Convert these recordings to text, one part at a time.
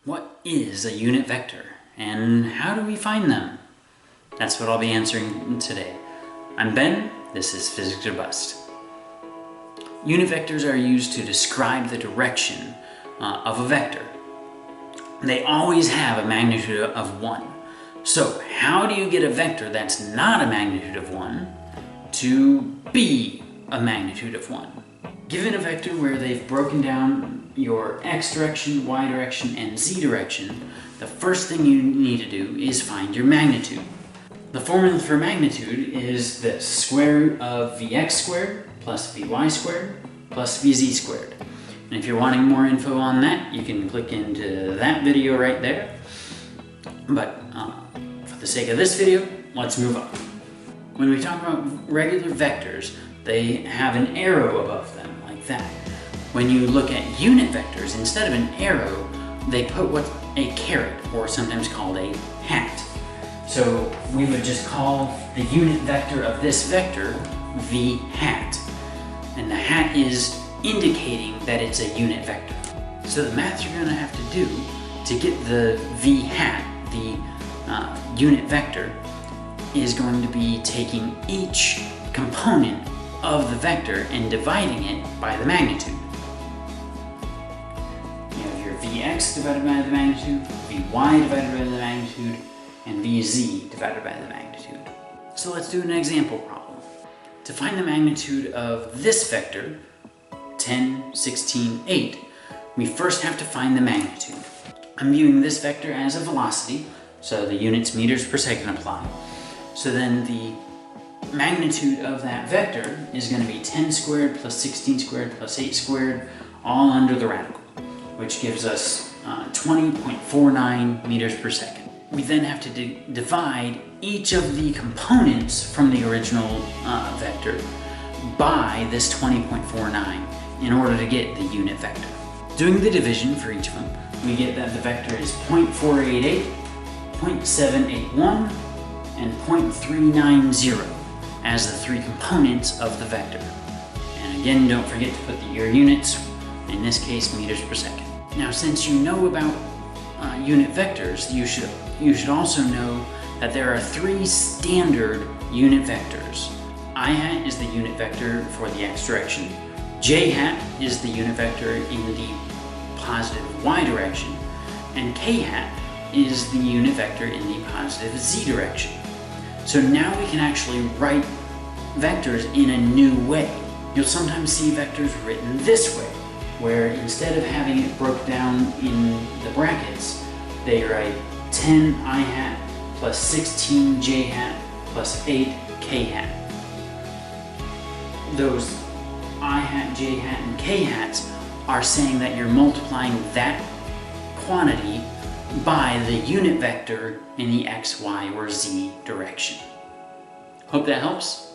What is a unit vector, and how do we find them? That's what I'll be answering today. I'm Ben, this is Physics or Bust. Unit vectors are used to describe the direction of a vector. They always have a magnitude of 1. So how do you get a vector that's not a magnitude of 1 to be a magnitude of 1? Given a vector where they've broken down your x direction, y direction, and z direction, the first thing you need to do is find your magnitude. The formula for magnitude is this: square root of vx squared plus vy squared plus vz squared. And if you're wanting more info on that, you can click into that video right there. But for the sake of this video, let's move on. When we talk about regular vectors, they have an arrow above them, like that. When you look at unit vectors, instead of an arrow, they put what's a caret, or sometimes called a hat. So we would just call the unit vector of this vector v hat. And the hat is indicating that it's a unit vector. So the math you're going to have to do to get the v hat, the unit vector, is going to be taking each component of the vector and dividing it by the magnitude. You have your vx divided by the magnitude, vy divided by the magnitude, and vz divided by the magnitude. So let's do an example problem. To find the magnitude of this vector, 10, 16, 8, we first have to find the magnitude. I'm viewing this vector as a velocity, so the units meters per second apply. So then the magnitude of that vector is going to be 10 squared plus 16 squared plus 8 squared, all under the radical, which gives us 20.49 meters per second. We then have to divide each of the components from the original vector by this 20.49 in order to get the unit vector. Doing the division for each of them, we get that the vector is 0.488, 0.781, and 0.390 as the three components of the vector. And again, don't forget to put your units, in this case meters per second. Now, since you know about unit vectors, you should also know that there are three standard unit vectors. I hat is the unit vector for the x direction, j hat is the unit vector in the positive y direction, and k hat is the unit vector in the positive z direction. So now we can actually write vectors in a new way. You'll sometimes see vectors written this way, where instead of having it broke down in the brackets, they write 10 I hat plus 16 j hat plus 8 k hat. Those I hat, j hat, and k hats are saying that you're multiplying that quantity by the unit vector in the x, y, or z direction. Hope that helps.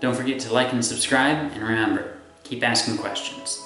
Don't forget to like and subscribe, and remember, keep asking questions.